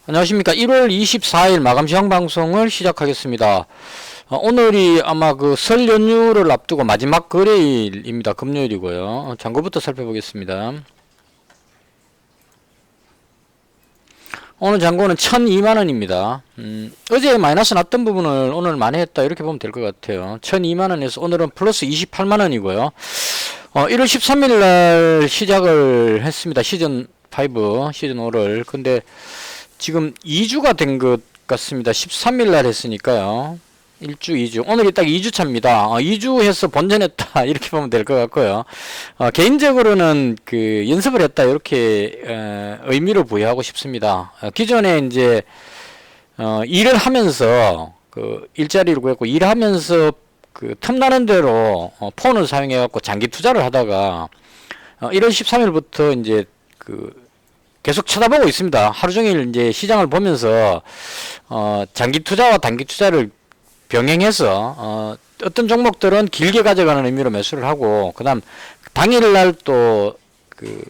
안녕하십니까. 1월 24일 마감 시황 방송을 시작하겠습니다. 오늘이 아마 그 설 연휴를 앞두고 마지막 거래일입니다. 금요일이고요. 잔고부터 살펴보겠습니다. 오늘 잔고는 1002만원입니다. 어제 마이너스 났던 부분을 오늘 만회했다 이렇게 보면 될 것 같아요. 1002만원에서 오늘은 플러스 28만원이고요. 1월 13일 날 시작을 했습니다. 시즌 5, 시즌 5를. 근데 지금 2주가 된 것 같습니다. 13일 날 했으니까요. 1주, 2주. 오늘이 딱 2주 차입니다. 2주 해서 본전했다. 이렇게 보면 될 것 같고요. 개인적으로는 그 연습을 했다. 이렇게, 의미를 부여하고 싶습니다. 기존에 이제, 일을 하면서, 그 일자리를 구했고, 일하면서 그 틈나는 대로 폰을 사용해갖고 장기 투자를 하다가, 1월 13일부터 이제 그 계속 쳐다보고 있습니다. 하루 종일 이제 시장을 보면서 장기 투자와 단기 투자를 병행해서 어떤 종목들은 길게 가져가는 의미로 매수를 하고, 그다음 당일날 또 그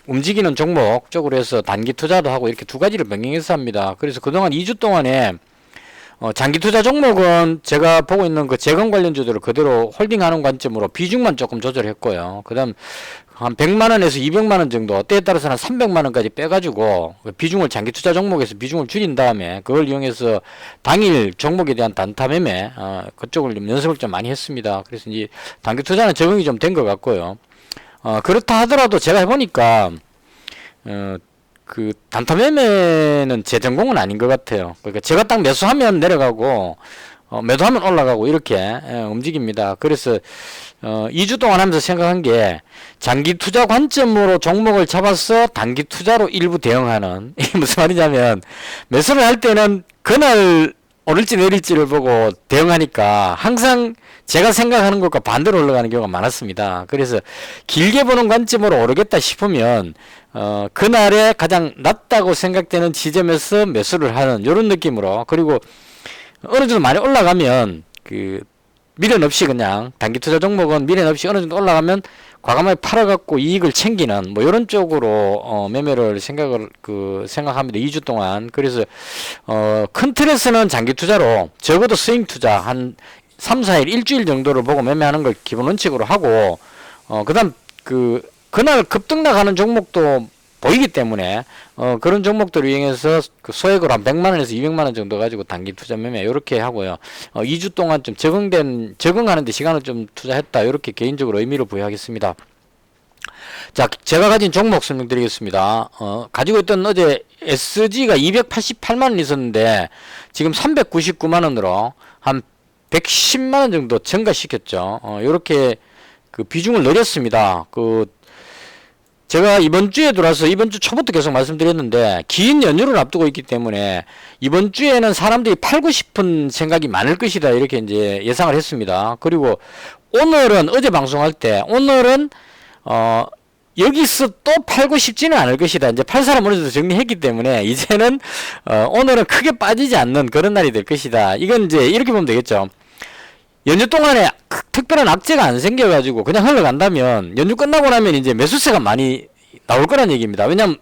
움직이는 종목 쪽으로 해서 단기 투자도 하고 이렇게 두 가지를 병행해서 합니다. 그래서 그동안 2주 동안에 장기 투자 종목은 제가 보고 있는 그 재건 관련주들을 그대로 홀딩하는 관점으로 비중만 조금 조절했고요. 그다음 한 100만원에서 200만원 정도, 때에 따라서는 300만원까지 빼가지고 비중을 장기 투자 종목에서 비중을 줄인 다음에 그걸 이용해서 당일 종목에 대한 단타 매매, 그쪽을 좀 연습을 좀 많이 했습니다. 그래서 이제 단기 투자는 적응이 좀 된 것 같고요. 그렇다 하더라도 제가 해보니까 그 단타 매매는 제 전공은 아닌 것 같아요. 그러니까 제가 딱 매수하면 내려가고 매도하면 올라가고 이렇게 움직입니다. 그래서 2주 동안 하면서 생각한 게, 장기 투자 관점으로 종목을 잡아서 단기 투자로 일부 대응하는, 이게 무슨 말이냐면 매수를 할 때는 그날 오를지 내릴지를 보고 대응하니까 항상 제가 생각하는 것과 반대로 올라가는 경우가 많았습니다. 그래서 길게 보는 관점으로 오르겠다 싶으면 그날에 가장 낮다고 생각되는 지점에서 매수를 하는 이런 느낌으로, 그리고 어느 정도 많이 올라가면 그 미련 없이 그냥 단기 투자 종목은 미련 없이 어느 정도 올라가면 과감하게 팔아갖고 이익을 챙기는 뭐 이런 쪽으로 매매를 생각합니다. 2주 동안. 그래서 큰 틀에서는 장기 투자로 적어도 스윙 투자 한 3, 4일, 일주일 정도를 보고 매매하는 걸 기본 원칙으로 하고, 그다음 그날 급등 나가는 종목도 보이기 때문에 그런 종목들을 이용해서 그 소액으로 한 100만원에서 200만원 정도 가지고 단기 투자 매매 이렇게 하고요. 2주 동안 좀 적응하는 데 시간을 좀 투자했다, 이렇게 개인적으로 의미를 부여하겠습니다. 자, 제가 가진 종목 설명드리겠습니다. 가지고 있던 어제 SG가 288만원 있었는데 지금 399만원으로 한 110만원 정도 증가시켰죠. 이렇게 그 비중을 늘렸습니다. 제가 이번 주에 들어와서 이번 주 초부터 계속 말씀드렸는데, 긴 연휴를 앞두고 있기 때문에 이번 주에는 사람들이 팔고 싶은 생각이 많을 것이다, 이렇게 이제 예상을 했습니다. 그리고 오늘은 어제 방송할 때, 오늘은 여기서 또 팔고 싶지는 않을 것이다. 이제 팔 사람 어느 정도 정리했기 때문에 이제는 오늘은 크게 빠지지 않는 그런 날이 될 것이다. 이건 이제 이렇게 보면 되겠죠. 연휴 동안에 특별한 악재가 안 생겨가지고 그냥 흘러간다면 연휴 끝나고 나면 이제 매수세가 많이 나올 거란 얘기입니다. 왜냐면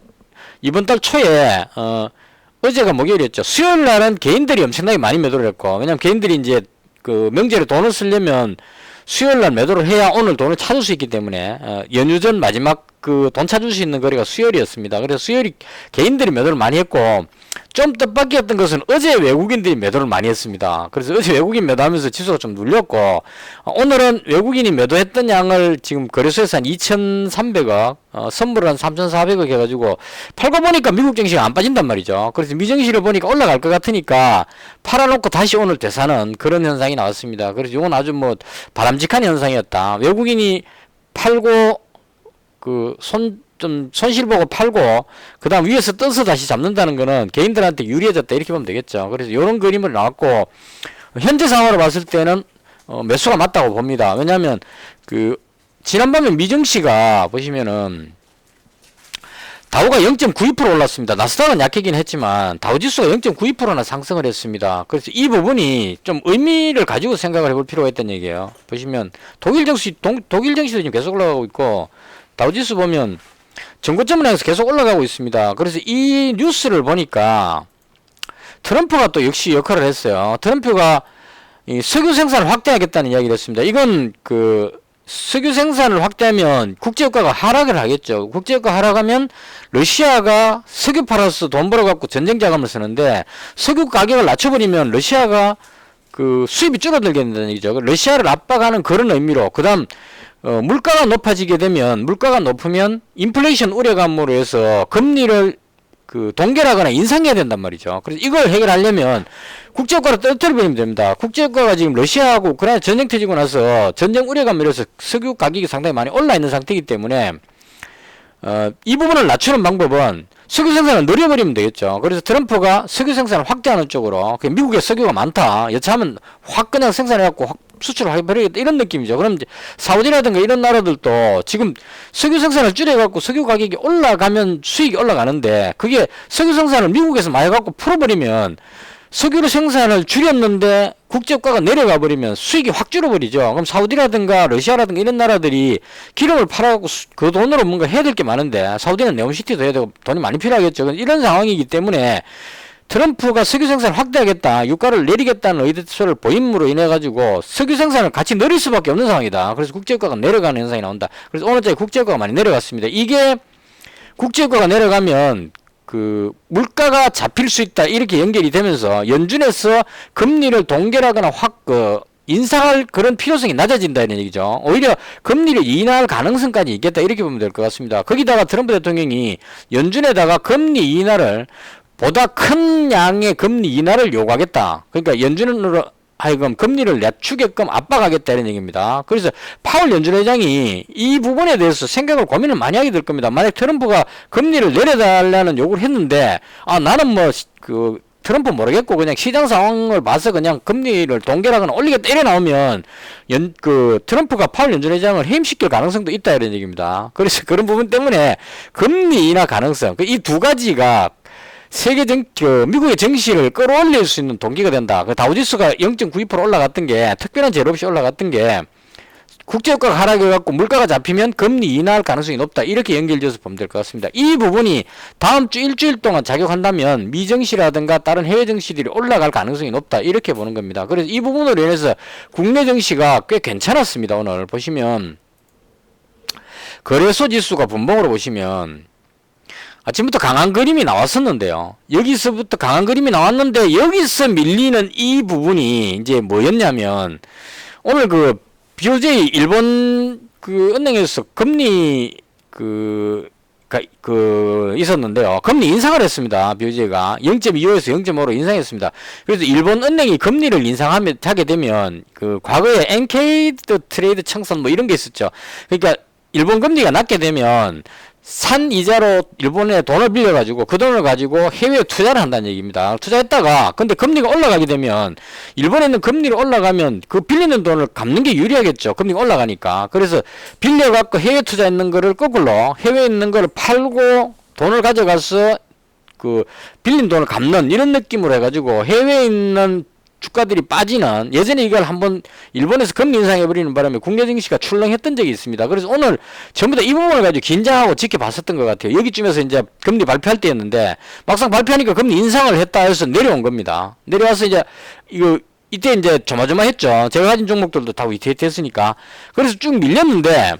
이번 달 초에 어제가 목요일이었죠. 수요일 날은 개인들이 엄청나게 많이 매도를 했고, 왜냐면 개인들이 이제 그 명절에 돈을 쓰려면 수요일 날 매도를 해야 오늘 돈을 찾을 수 있기 때문에 연휴 전 마지막 그 돈 찾을 수 있는 거리가 수요일이었습니다. 그래서 수요일이 개인들이 매도를 많이 했고, 좀 뜻밖이었던 것은 어제 외국인들이 매도를 많이 했습니다. 그래서 어제 외국인 매도하면서 지수가 좀 눌렸고, 오늘은 외국인이 매도했던 양을 지금 거래소에서 한 2,300억, 선물을 한 3,400억 해가지고 팔고 보니까 미국 증시가 안 빠진단 말이죠. 그래서 미증시를 보니까 올라갈 것 같으니까 팔아놓고 다시 오늘 되사는 그런 현상이 나왔습니다. 그래서 이건 아주 뭐 바람직한 현상이었다. 외국인이 팔고 좀 손실 보고 팔고 그 다음 위에서 떠서 다시 잡는다는 거는 개인들한테 유리해졌다, 이렇게 보면 되겠죠. 그래서 이런 그림을 나왔고, 현재 상황으로 봤을 때는 매수가 맞다고 봅니다. 왜냐하면 지난밤에 미증시가 보시면은 다우가 0.92% 올랐습니다. 나스닥은 약하긴 했지만 다우지수가 0.92%나 상승을 했습니다. 그래서 이 부분이 좀 의미를 가지고 생각을 해볼 필요가 있다는 얘기예요. 보시면 독일 증시도 지금 계속 올라가고 있고, 다우지수 보면 전고점을 향해서 계속 올라가고 있습니다. 그래서 이 뉴스를 보니까 트럼프가 또 역시 역할을 했어요. 트럼프가 이 석유 생산을 확대하겠다는 이야기를 했습니다. 이건 그 석유 생산을 확대하면 국제유가가 하락을 하겠죠. 국제유가 하락하면 러시아가 석유 팔아서 돈 벌어갖고 전쟁 자금을 쓰는데 석유 가격을 낮춰버리면 러시아가 그 수입이 줄어들겠다는 얘기죠. 러시아를 압박하는 그런 의미로 그 다음 물가가 높아지게 되면 물가가 높으면 인플레이션 우려감으로 해서 금리를 그 동결하거나 인상해야 된단 말이죠. 그래서 이걸 해결하려면 국제유가를 떨어뜨려버리면 됩니다. 국제유가가 지금 러시아하고 우크라이나 전쟁 터지고 나서 전쟁 우려감으로 해서 석유 가격이 상당히 많이 올라 있는 상태이기 때문에 이 부분을 낮추는 방법은 석유 생산을 늘려버리면 되겠죠. 그래서 트럼프가 석유 생산을 확대하는 쪽으로 미국에 석유가 많다. 여차하면 확 그냥 생산해갖고 확 수출을 해버리겠다. 이런 느낌이죠. 그럼 이제 사우디라든가 이런 나라들도 지금 석유 생산을 줄여갖고 석유 가격이 올라가면 수익이 올라가는데 그게 석유 생산을 미국에서 많이 갖고 풀어버리면 석유를 생산을 줄였는데 국제유가가 내려가 버리면 수익이 확 줄어버리죠. 그럼 사우디라든가 러시아라든가 이런 나라들이 기름을 팔아갖고 그 돈으로 뭔가 해야 될 게 많은데 사우디는 네온시티도 해야 되고 돈이 많이 필요하겠죠. 이런 상황이기 때문에 트럼프가 석유 생산을 확대하겠다, 유가를 내리겠다는 의도를 보임으로 인해 가지고 석유 생산을 같이 늘릴 수밖에 없는 상황이다. 그래서 국제유가가 내려가는 현상이 나온다. 그래서 오늘자리 국제유가가 많이 내려갔습니다. 이게 국제유가가 내려가면 그 물가가 잡힐 수 있다 이렇게 연결이 되면서 연준에서 금리를 동결하거나 확 인상할 그런 필요성이 낮아진다 이런 얘기죠. 오히려 금리를 인하할 가능성까지 있겠다 이렇게 보면 될 것 같습니다. 거기다가 트럼프 대통령이 연준에다가 금리 인하를 보다 큰 양의 금리 인하를 요구하겠다. 그러니까 연준으로 하여금 금리를 낮추게끔 압박하겠다 이런 얘기입니다. 그래서 파월 연준 회장이 이 부분에 대해서 생각을 고민을 많이 하게 될 겁니다. 만약 트럼프가 금리를 내려달라는 요구를 했는데 나는 뭐 그 트럼프 모르겠고 그냥 시장 상황을 봐서 그냥 금리를 동결하거나 올리겠다 이래 나오면 트럼프가 파월 연준 회장을 해임시킬 가능성도 있다 이런 얘기입니다. 그래서 그런 부분 때문에 금리 인하 가능성 이 두 가지가 미국의 증시를 끌어올릴 수 있는 동기가 된다. 다우지수가 0.92% 올라갔던 게, 특별한 재료 없이 올라갔던 게, 국제유가가 하락해갖고 물가가 잡히면 금리 인하할 가능성이 높다. 이렇게 연결지어서 보면 될 것 같습니다. 이 부분이 다음 주 일주일 동안 작용한다면 미증시라든가 다른 해외 증시들이 올라갈 가능성이 높다. 이렇게 보는 겁니다. 그래서 이 부분으로 인해서 국내 증시가 꽤 괜찮았습니다. 오늘 보시면, 거래소 지수가 분봉으로 보시면, 아침부터 강한 그림이 나왔었는데요. 여기서부터 강한 그림이 나왔는데 여기서 밀리는 이 부분이 이제 뭐였냐면 오늘 그 BOJ 일본 그 은행에서 금리 있었는데요. 금리 인상을 했습니다. BOJ가 0.25에서 0.5로 인상했습니다. 그래서 일본 은행이 금리를 하게 되면 그 과거에 엔케이 트레이드 청산 뭐 이런 게 있었죠. 그러니까 일본 금리가 낮게 되면 산 이자로 일본에 돈을 빌려가지고 그 돈을 가지고 해외에 투자를 한다는 얘기입니다. 투자했다가 근데 금리가 올라가게 되면 일본에 있는 금리가 올라가면 그 빌리는 돈을 갚는 게 유리하겠죠. 금리가 올라가니까. 그래서 빌려갖고 해외 투자했는 거를 거꾸로 해외에 있는 거를 팔고 돈을 가져가서 그 빌린 돈을 갚는 이런 느낌으로 해가지고 해외에 있는 주가들이 빠지는 예전에 이걸 한번 일본에서 금리 인상해버리는 바람에 국내 증시가 출렁했던 적이 있습니다. 그래서 오늘 전부 다 이 부분을 가지고 긴장하고 지켜봤었던 것 같아요. 여기쯤에서 이제 금리 발표할 때였는데 막상 발표하니까 금리 인상을 했다 해서 내려온 겁니다. 내려와서 이제 이때 이제 조마조마했죠. 제가 가진 종목들도 다 위태했으니까. 그래서 쭉 밀렸는데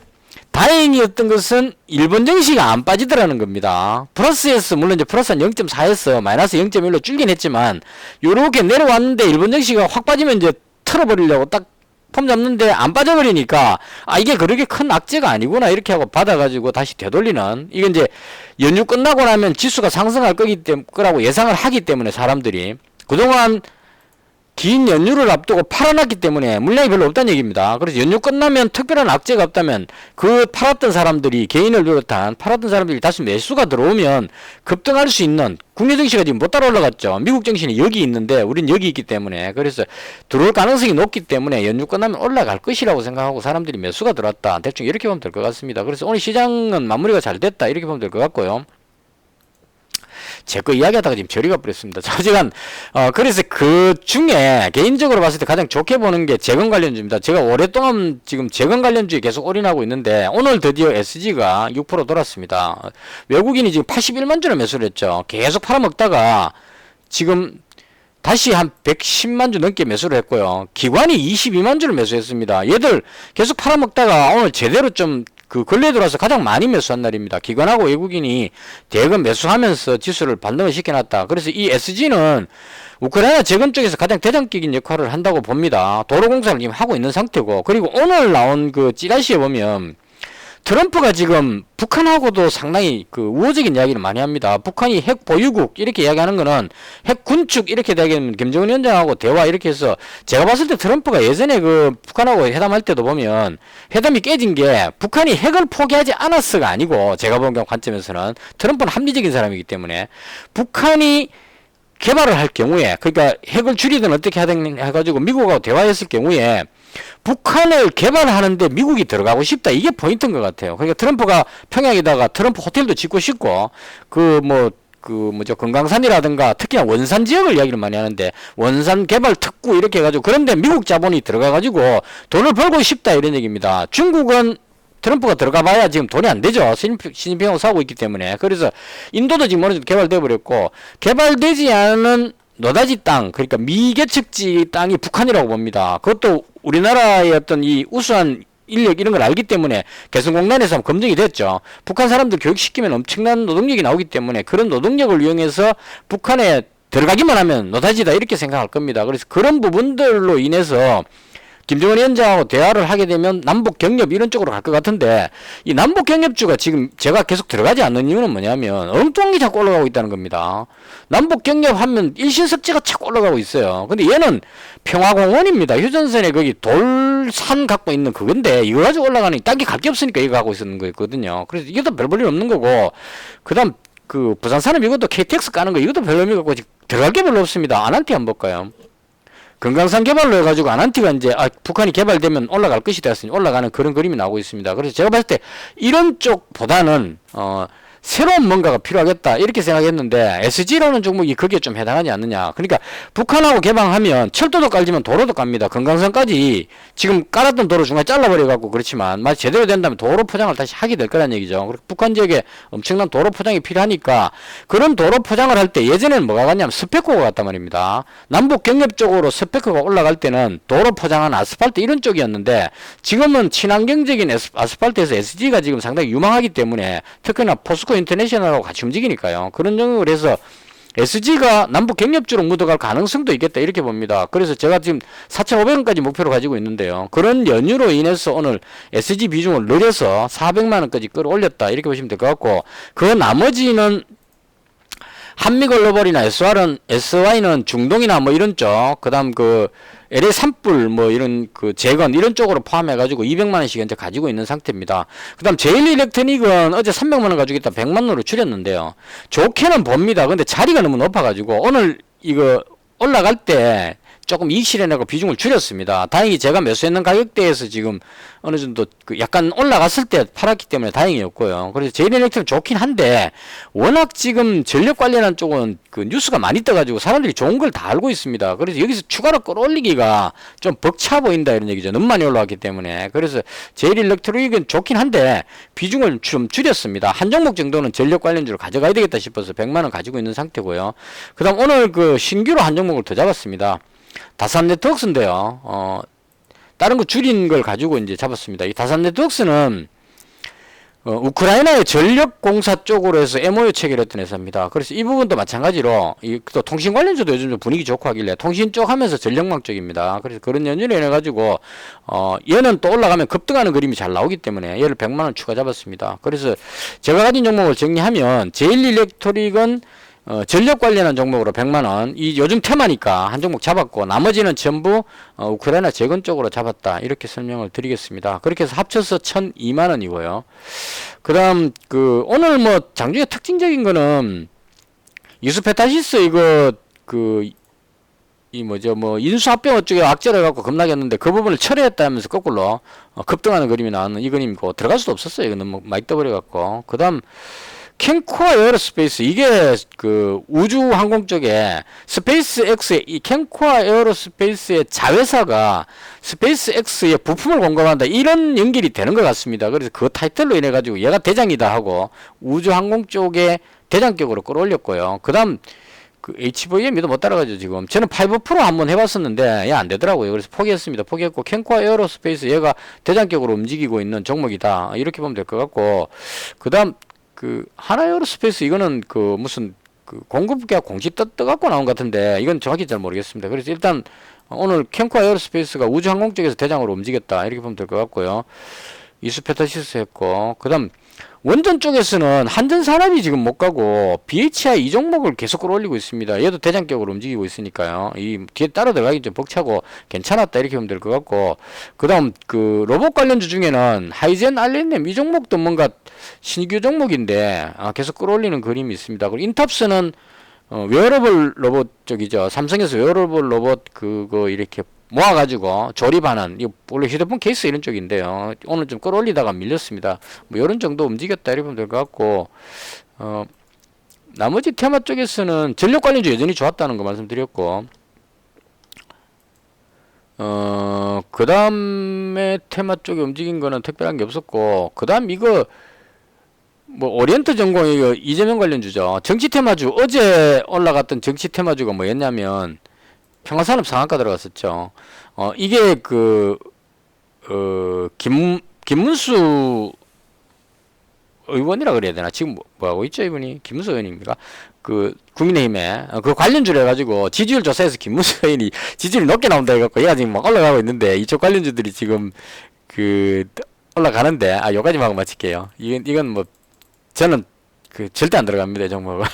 다행이었던 것은 일본 증시가 안 빠지더라는 겁니다. 플러스에서 물론 이제 플러스 한 0.4에서 마이너스 0.1로 줄긴 했지만 요렇게 내려왔는데 일본 증시가 확 빠지면 이제 털어버리려고 딱 폼 잡는데 안 빠져버리니까 이게 그렇게 큰 악재가 아니구나 이렇게 하고 받아가지고 다시 되돌리는 이게 이제 연휴 끝나고 나면 지수가 상승할 거라고 예상을 하기 때문에 사람들이 그동안 긴 연휴를 앞두고 팔아놨기 때문에 물량이 별로 없다는 얘기입니다. 그래서 연휴 끝나면 특별한 악재가 없다면 그 팔았던 사람들이 개인을 비롯한 팔았던 사람들이 다시 매수가 들어오면 급등할 수 있는 국내 증시가 지금 못 따라 올라갔죠. 미국 증시는 여기 있는데 우린 여기 있기 때문에 그래서 들어올 가능성이 높기 때문에 연휴 끝나면 올라갈 것이라고 생각하고 사람들이 매수가 들어왔다. 대충 이렇게 보면 될 것 같습니다. 그래서 오늘 시장은 마무리가 잘 됐다 이렇게 보면 될 것 같고요. 제 거 이야기하다가 지금 저리가 버렸습니다. 저지간 그래서 그 중에 개인적으로 봤을 때 가장 좋게 보는 게 재건 관련주입니다. 제가 오랫동안 지금 재건 관련주에 계속 올인하고 있는데 오늘 드디어 SG가 6% 돌았습니다. 외국인이 지금 81만 주를 매수를 했죠. 계속 팔아먹다가 지금 다시 한 110만 주 넘게 매수를 했고요. 기관이 22만 주를 매수했습니다. 얘들 계속 팔아먹다가 오늘 제대로 좀 그 근래에 들어와서 가장 많이 매수한 날입니다. 기관하고 외국인이 대금 매수하면서 지수를 반등을 시켜놨다. 그래서 이 SG는 우크라이나 재건 쪽에서 가장 대장격인 역할을 한다고 봅니다. 도로공사를 지금 하고 있는 상태고, 그리고 오늘 나온 그 찌라시에 보면 트럼프가 지금 북한하고도 상당히 그 우호적인 이야기를 많이 합니다. 북한이 핵 보유국 이렇게 이야기하는 거는 핵 군축 이렇게 되면 김정은 위원장하고 대화 이렇게 해서, 제가 봤을 때 트럼프가 예전에 그 북한하고 회담할 때도 보면 회담이 깨진 게 북한이 핵을 포기하지 않았어가 아니고, 제가 본 관점에서는 트럼프는 합리적인 사람이기 때문에 북한이 개발을 할 경우에, 그러니까 핵을 줄이든 어떻게 하든 해가지고 미국하고 대화했을 경우에 북한을 개발하는데 미국이 들어가고 싶다, 이게 포인트인 것 같아요. 그러니까 트럼프가 평양에다가 트럼프 호텔도 짓고 싶고, 금강산이라든가 특히나 원산 지역을 이야기를 많이 하는데, 원산 개발 특구 이렇게 해가지고, 그런데 미국 자본이 들어가가지고 돈을 벌고 싶다, 이런 얘기입니다. 중국은 트럼프가 들어가 봐야 지금 돈이 안 되죠. 시진핑하고 싸우고 있기 때문에. 그래서 인도도 지금 어느 정도 개발돼 버렸고, 개발되지 않은 노다지 땅, 그러니까 미개척지 땅이 북한이라고 봅니다. 그것도 우리나라의 어떤 이 우수한 인력 이런 걸 알기 때문에 개성공단에서 검증이 됐죠. 북한 사람들 교육시키면 엄청난 노동력이 나오기 때문에 그런 노동력을 이용해서 북한에 들어가기만 하면 노다지다, 이렇게 생각할 겁니다. 그래서 그런 부분들로 인해서 김정은 위원장하고 대화를 하게 되면 남북 경협 이런 쪽으로 갈 것 같은데, 이 남북 경협주가 지금 제가 계속 들어가지 않는 이유는 뭐냐면 엉뚱한 게 자꾸 올라가고 있다는 겁니다. 남북 경협하면 일신석지가 자꾸 올라가고 있어요. 근데 얘는 평화공원입니다. 휴전선에 거기 돌산 갖고 있는 그건데, 이거 가지고 올라가는, 딴 게 갈 게 없으니까 이거 하고 있는 거였거든요. 그래서 이것도 별 볼 일 없는 거고, 그 다음 그 부산산업 이것도 KTX 까는 거 이것도 별 의미가 없고, 들어갈 게 별로 없습니다. 아난티 한번 볼까요? 금강산 개발로 해가지고 아난티가 이제 북한이 개발되면 올라갈 것이 되었으니 올라가는 그런 그림이 나오고 있습니다. 그래서 제가 봤을 때 이런 쪽보다는 새로운 뭔가가 필요하겠다, 이렇게 생각했는데, SG라는 종목이 거기에 좀 해당하지 않느냐. 그러니까 북한하고 개방하면 철도도 깔지만 도로도 깝니다. 금강산까지 지금 깔았던 도로 중간에 잘라버려갖고, 그렇지만 만약 제대로 된다면 도로 포장을 다시 하게 될 거란 얘기죠. 그리고 북한 지역에 엄청난 도로 포장이 필요하니까, 그런 도로 포장을 할 때 예전에는 뭐가 갔냐면 스페코가 갔단 말입니다. 남북 경협 쪽으로 스페코가 올라갈 때는 도로 포장한 아스팔트 이런 쪽이었는데, 지금은 친환경적인 아스팔트에서 SG가 지금 상당히 유망하기 때문에, 특히나 포스코 인터내셔널하고 같이 움직이니까요. 그런 정도로 해서 SG가 남북 경협주로 묻어갈 가능성도 있겠다, 이렇게 봅니다. 그래서 제가 지금 4,500원까지 목표로 가지고 있는데요. 그런 연유로 인해서 오늘 SG 비중을 늘려서 400만원까지 끌어올렸다, 이렇게 보시면 될 것 같고, 그 나머지는 한미글로벌이나 SY는 중동이나 뭐 이런 쪽, 그 다음 그 LA 산불 뭐 이런 그 재건 이런 쪽으로 포함해가지고 200만원씩 현재 가지고 있는 상태입니다. 그 다음 제일일렉트닉은 어제 300만원 가지고 있다 100만원으로 줄였는데요. 좋게는 봅니다. 근데 자리가 너무 높아가지고 오늘 이거 올라갈 때 조금 이익 실현하고 비중을 줄였습니다. 다행히 제가 매수했는 가격대에서 지금 어느 정도 그 약간 올라갔을 때 팔았기 때문에 다행이었고요. 그래서 제일일렉트릭은 좋긴 한데, 워낙 지금 전력 관련한 쪽은 그 뉴스가 많이 떠가지고 사람들이 좋은 걸 다 알고 있습니다. 그래서 여기서 추가로 끌어올리기가 좀 벅차 보인다, 이런 얘기죠. 너무 많이 올라왔기 때문에. 그래서 제일일렉트릭은 좋긴 한데 비중을 좀 줄였습니다. 한 종목 정도는 전력 관련주로 가져가야 되겠다 싶어서 100만원 가지고 있는 상태고요. 그 다음 오늘 그 신규로 한 종목을 더 잡았습니다. 다산 네트워크스인데요. 다른 거 줄인 걸 가지고 이제 잡았습니다. 이 다산 네트워크스는 우크라이나의 전력공사 쪽으로 해서 MOU 체결했던 회사입니다. 그래서 이 부분도 마찬가지로 또 통신 관련주도 요즘 좀 분위기 좋고 하길래 통신 쪽 하면서 전력망 쪽입니다. 그래서 그런 연유를 해가지고 얘는 또 올라가면 급등하는 그림이 잘 나오기 때문에 얘를 100만원 추가 잡았습니다. 그래서 제가 가진 종목을 정리하면 제일일렉트릭은 전력 관련한 종목으로 100만원, 이 요즘 테마니까 한 종목 잡았고, 나머지는 전부 우크라이나 재건 쪽으로 잡았다, 이렇게 설명을 드리겠습니다. 그렇게 해서 합쳐서 1002만원이고요. 그 다음 오늘 뭐 장중에 특징적인 거는 유스페타시스 이거 인수합병 쪽에 악재를 갖고 급락했는데 그 부분을 철회했다 하면서 거꾸로 급등하는 그림이 나왔는 이 그림이고, 들어갈 수도 없었어요. 이거 너무 많이 떠버려갖고. 그 다음 캠코아 에어로스페이스 이게 그 우주 항공 쪽에 스페이스X의 이 캠코아 에어로스페이스의 자회사가 스페이스X에 부품을 공급한다 이런 연결이 되는 것 같습니다. 그래서 그 타이틀로 인해 가지고 얘가 대장이다 하고 우주 항공 쪽에 대장격으로 끌어올렸고요. 그다음 그 HVM이도 못 따라가죠 지금. 저는 5 프로 한번 해봤었는데 얘 안 되더라고요. 그래서 포기했습니다. 포기했고 캠코아 에어로스페이스 얘가 대장격으로 움직이고 있는 종목이다 이렇게 보면 될 것 같고 그다음 그 하나에어로스페이스 이거는 그 무슨 그 공급계약 공시 떠갖고 나온 것 같은데 이건 정확히 잘 모르겠습니다. 그래서 일단 오늘 캠코아 에어로스페이스가 우주항공 쪽에서 대장으로 움직였다 이렇게 보면 될 것 같고요. 이수페타시스 했고 그다음 원전 쪽에서는 한전산업이 지금 못 가고 BHI 이 종목을 계속 끌어올리고 있습니다. 얘도 대장격으로 움직이고 있으니까요. 이 뒤에 따라 들어가기 좀 벅차고 괜찮았다 이렇게 보면 될 것 같고 그다음 그 로봇 관련주 중에는 하이젠 알렌렘 이 종목도 뭔가 신규 종목인데 계속 끌어올리는 그림이 있습니다. 그리고 인탑스는 웨어러블 로봇 쪽이죠. 삼성에서 웨어러블 로봇 그거 이렇게 모아가지고 조립하는 이 원래 휴대폰 케이스 이런 쪽인데요. 오늘 좀 끌어올리다가 밀렸습니다. 뭐 이런 정도 움직였다 이러면 될 것 같고 나머지 테마 쪽에서는 전력 관련주 여전히 좋았다는 거 말씀드렸고 그 다음에 테마 쪽에 움직인 거는 특별한 게 없었고 그 다음 이거 뭐 오리엔트 전공 이거 이재명 관련주죠. 정치 테마주 어제 올라갔던 정치 테마주가 뭐였냐면 평화산업 상한가 들어갔었죠. 이게 김문수 의원이라 그래야 되나? 지금 뭐 하고 있죠, 이분이? 김문수 의원입니까? 그, 국민의힘에, 그 관련주를 해가지고 지지율 조사에서 김문수 의원이 지지율이 높게 나온다 해갖고 얘가 지금 막 올라가고 있는데 이쪽 관련주들이 지금 올라가는데, 여기까지만 하고 마칠게요. 이건 뭐, 저는 절대 안 들어갑니다, 이 종목은.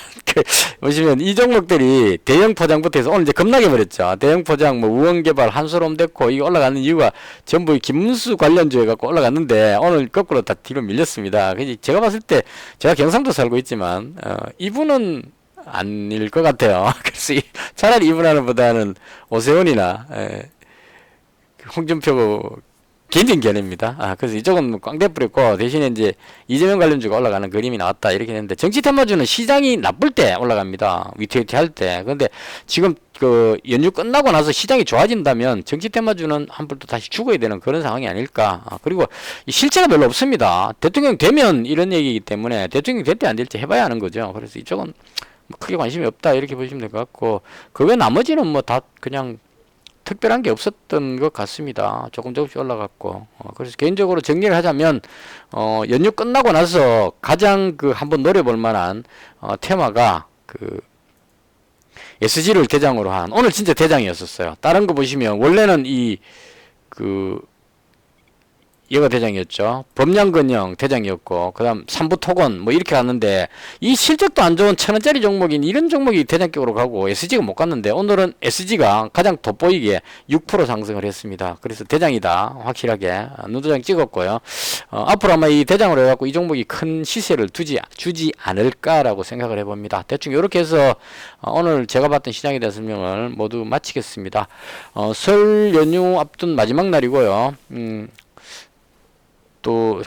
보시면 이 종목들이 대형 포장부터 해서 오늘 이제 급락해 버렸죠. 대형 포장, 뭐 우원개발, 한솔홈데코 이거 올라가는 이유가 전부 김문수 관련주에 갖고 올라갔는데 오늘 거꾸로 다 뒤로 밀렸습니다. 그래서 제가 봤을 때 제가 경상도 살고 있지만 이분은 아닐 것 같아요. 그래서 차라리 이분 하는 보다는 오세훈이나 홍준표 개인적인 견해입니다. 그래서 이쪽은 꽝대 뿌렸고 대신에 이제 이재명 관련주가 올라가는 그림이 나왔다 이렇게 했는데 정치 테마주는 시장이 나쁠 때 올라갑니다. 위태위태 할 때. 그런데 지금 그 연휴 끝나고 나서 시장이 좋아진다면 정치 테마주는 한풀 또 다시 죽어야 되는 그런 상황이 아닐까. 그리고 실체가 별로 없습니다. 대통령 되면 이런 얘기이기 때문에 대통령 될 때 안 될지 해봐야 하는 거죠. 그래서 이쪽은 뭐 크게 관심이 없다 이렇게 보시면 될 것 같고 그 외 나머지는 뭐 다 그냥 특별한 게 없었던 것 같습니다. 조금씩 올라갔고 그래서 개인적으로 정리를 하자면 연휴 끝나고 나서 가장 한번 노려볼 만한 테마가 SG를 대장으로 한 오늘 진짜 대장이었었어요. 다른 거 보시면 원래는 얘가 대장이었죠. 범량건영 대장이었고 그다음 삼부토건 뭐 이렇게 갔는데 이 실적도 안 좋은 1,000원짜리 종목인 이런 종목이 대장격으로 가고 SG가 못 갔는데 오늘은 SG가 가장 돋보이게 6% 상승을 했습니다. 그래서 대장이다 확실하게 눈도장 찍었고요. 앞으로 아마 이 대장으로 해갖고 이 종목이 큰 시세를 주지 않을까라고 생각을 해봅니다. 대충 이렇게 해서 오늘 제가 봤던 시장에 대한 설명을 모두 마치겠습니다. 설 연휴 앞둔 마지막 날이고요. 또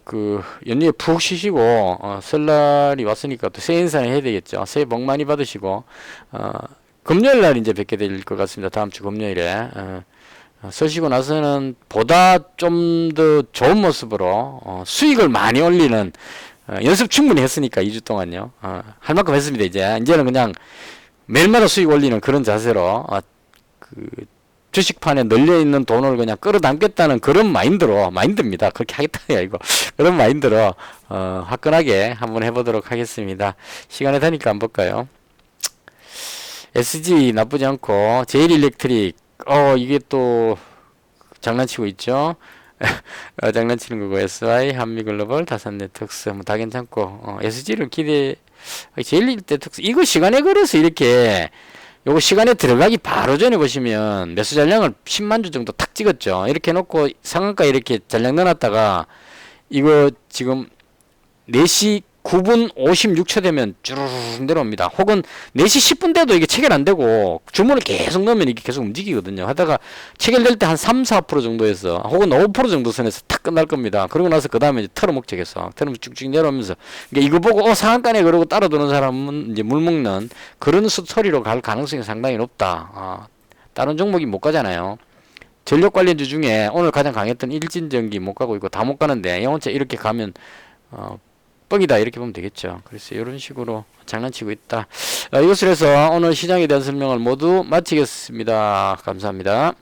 연휴에 푹 쉬시고 설날이 왔으니까 또 새해 인사를 해야 되겠죠. 새해 복 많이 받으시고 금요일 날 이제 뵙게 될 것 같습니다. 다음 주 금요일에 서시고 나서는 보다 좀 더 좋은 모습으로 수익을 많이 올리는 연습 충분히 했으니까 2주 동안요. 할 만큼 했습니다. 이제는 그냥 매일마다 수익 올리는 그런 자세로 주식판에 널려있는 돈을 그냥 끌어당겼다는 그런 마인드입니다. 그렇게 하겠다는 이거. 그런 마인드로, 화끈하게 한번 해보도록 하겠습니다. 시간이 되니까 한번 볼까요? SG 나쁘지 않고, 제일일렉트릭, 이게 또, 장난치고 있죠? 장난치는 거고, SY, 한미글로벌, 다산네트웍스, 뭐 다 괜찮고, SG를 제일일렉트릭, 이거 시간에 걸려서 이렇게, 요거 시간에 들어가기 바로 전에 보시면 매수 잔량을 10만 주 정도 탁 찍었죠. 이렇게 놓고 상한가 이렇게 잔량 넣어놨다가 이거 지금 4시 9분 56초 되면 쭈르르 내려옵니다. 혹은 4시 10분 돼도 이게 체결 안 되고 주문을 계속 넣으면 이게 계속 움직이거든요. 하다가 체결될 때 한 3, 4% 정도에서 혹은 5% 정도 선에서 탁 끝날 겁니다. 그러고 나서 그 다음에 이제 털어먹자겠어. 털어먹 쭉쭉 내려오면서 이거 보고 상한가네 그러고 따라도는 사람은 이제 물 먹는 그런 스토리로 갈 가능성이 상당히 높다. 다른 종목이 못 가잖아요. 전력 관련주 중에 오늘 가장 강했던 일진전기 못 가고 있고 다 못 가는데 영혼차 이렇게 가면 뻥이다 이렇게 보면 되겠죠. 그래서 이런 식으로 장난치고 있다. 이것을 해서 오늘 시장에 대한 설명을 모두 마치겠습니다. 감사합니다.